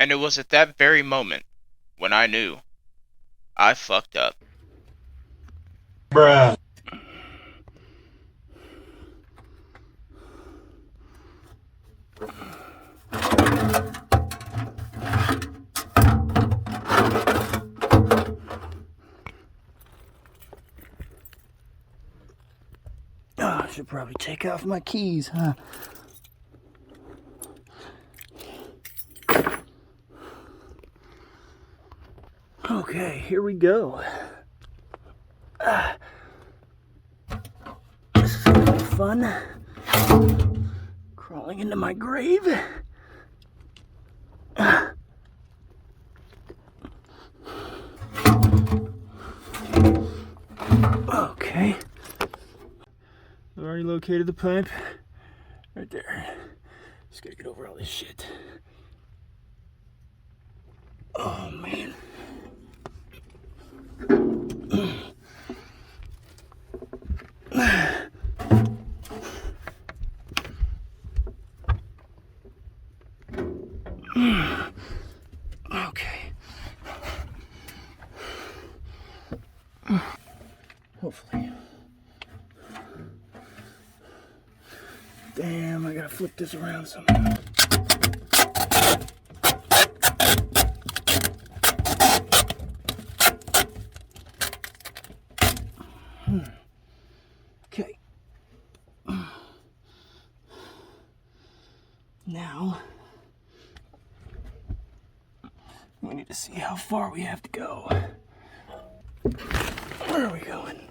And it was at that very moment when I knew I fucked up. Bruh. Oh, I should probably take off my keys, huh? Okay, here we go. This is gonna be fun. Crawling into my grave. Okay. I've already located the pipe. Right there. Just gotta get over all this shit. Oh, man. Okay. Hopefully. Damn, I gotta flip this around somehow. Okay. Now, we need to see how far we have to go. Where are we going?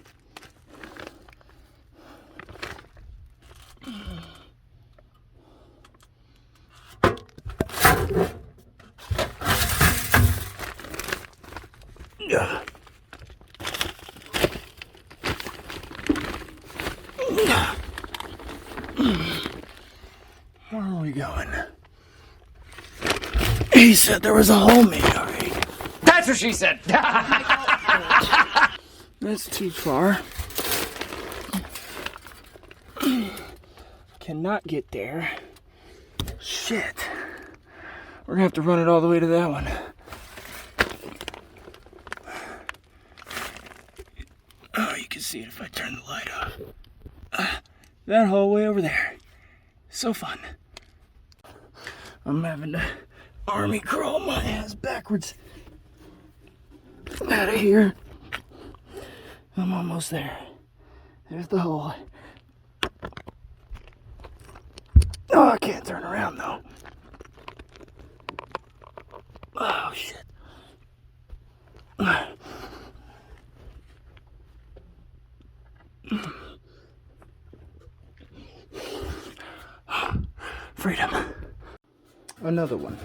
Yeah. Where are we going? He said there was a hole made already. That's what she said. That's too far. Cannot get there. Shit. We're gonna have to run it all the way to that one. Oh, you can see it if I turn the light off. That hallway over there. So fun. I'm having to army crawl my ass backwards out of here. I'm almost there. There's the hole. Oh, I can't turn around though. Oh, shit. Freedom. Another one.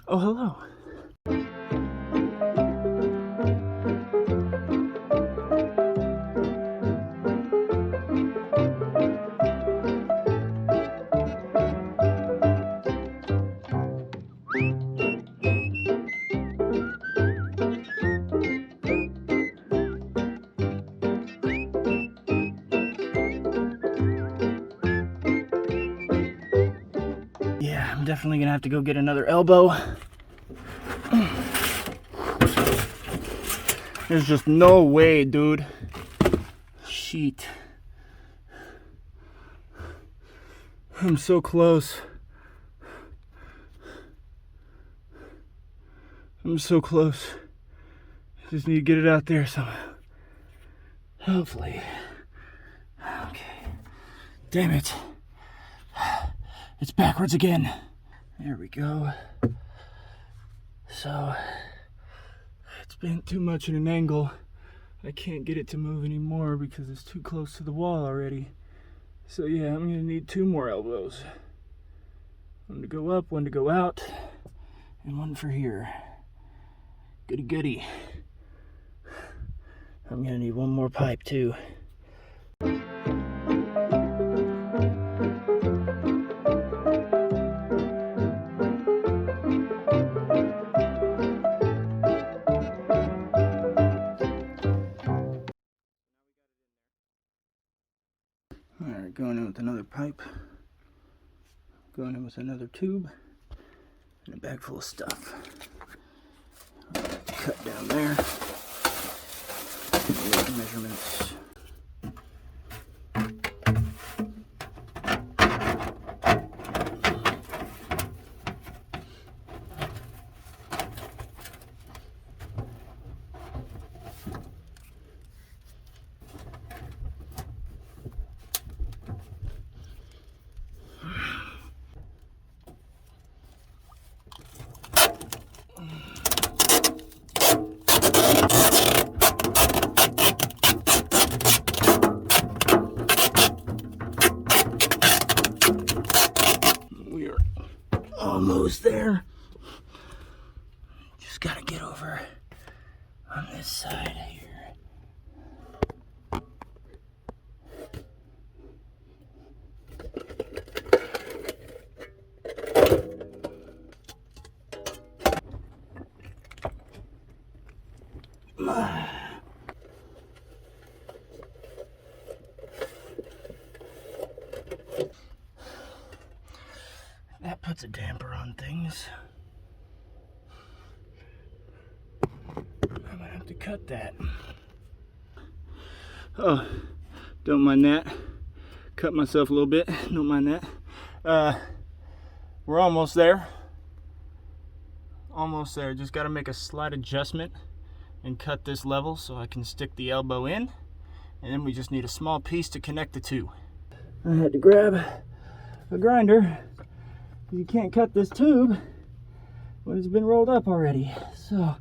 Oh, hello. Yeah, I'm definitely gonna have to go get another elbow. There's just no way, dude. Shit. I'm so close. I'm so close. Just need to get it out there somehow. Hopefully. Okay. Damn it. It's backwards again. There we go. So, it's been too much at an angle. I can't get it to move anymore because it's too close to the wall already. So yeah, I'm gonna need 2 more elbows. One to go up, one to go out, and one for here. Goody goody. I'm gonna need 1 more pipe too. Alright, going in with another pipe. Going in with another tube. And a bag full of stuff. Cut down there. Make measurements. We are almost there. Just gotta get over on this side here. That puts a damper on things. I'm gonna have to cut that. Oh, don't mind that. Cut myself a little bit, don't mind that. We're almost there. Almost there, just gotta make a slight adjustment and cut this level so I can stick the elbow in. And then we just need a small piece to connect the two. I had to grab a grinder. You can't cut this tube when it's been rolled up already. So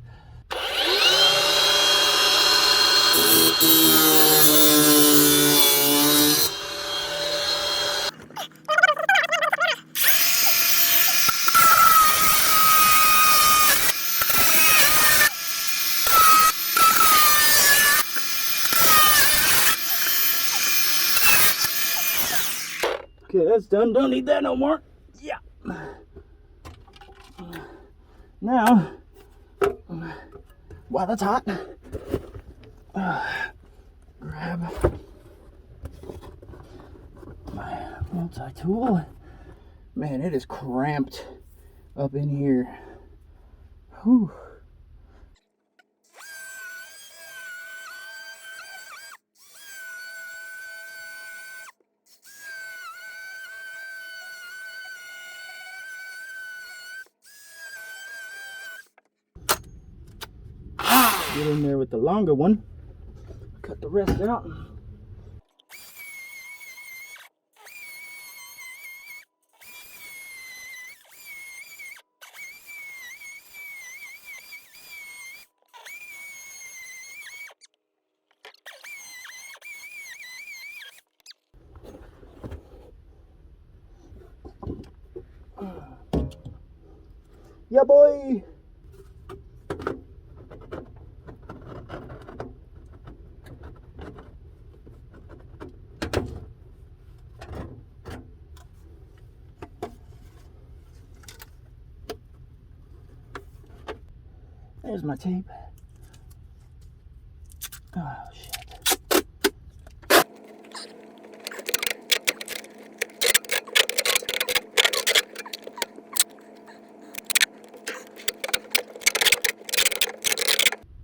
okay, that's done. Don't need that no more. Yeah. Now, wow, that's hot. Grab my multi-tool. Man, it is cramped up in here. Whew. Get in there with the longer one. Cut the rest out. Yeah, boy. There's my tape. Oh, shit.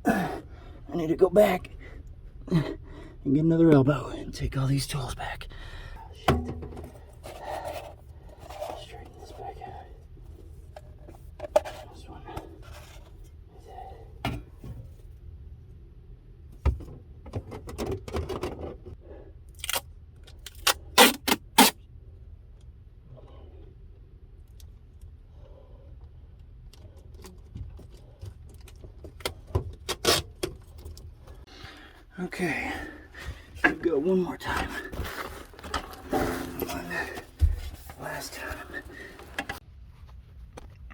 I need to go back and get another elbow and take all these tools back. Oh, shit. Straighten this back out. This one. Okay, go one more time. last time.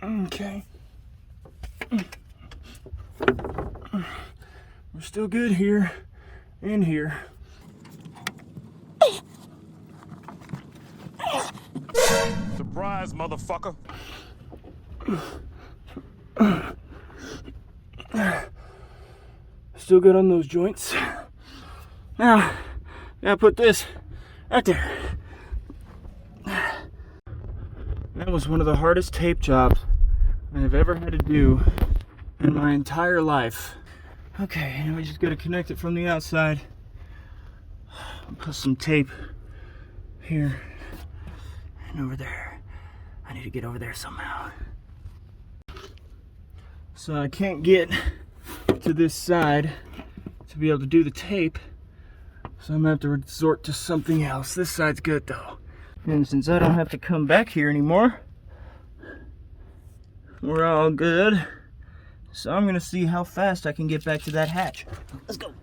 Okay. We're still good here and here. Surprise, motherfucker. Still good on those joints. Now, gotta put this right there. That was one of the hardest tape jobs I've ever had to do in my entire life. Okay, now we just gotta connect it from the outside. Put some tape here and over there. I need to get over there somehow. So I can't get to this side to be able to do the tape, so I'm gonna have to resort to something else. This side's good though. And since I don't have to come back here anymore, we're all good. So I'm gonna see how fast I can get back to that hatch. Let's go.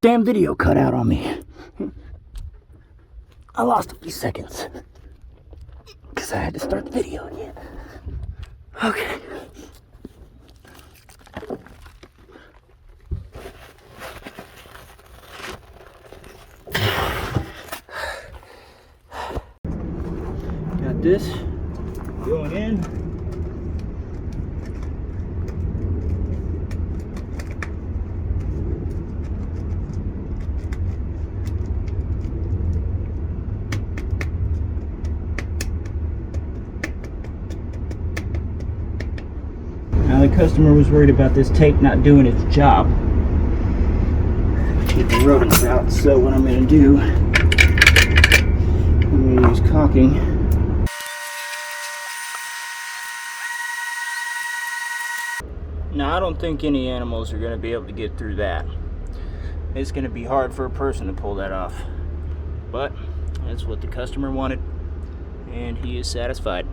Damn video cut out on me. I lost a few seconds because I had to start the video again. Okay. Got this going in. Now the customer was worried about this tape not doing its job. Get the rodents out, so what I'm going to do, I'm going to use caulking. Now I don't think any animals are going to be able to get through that. It's going to be hard for a person to pull that off. But that's what the customer wanted, and he is satisfied.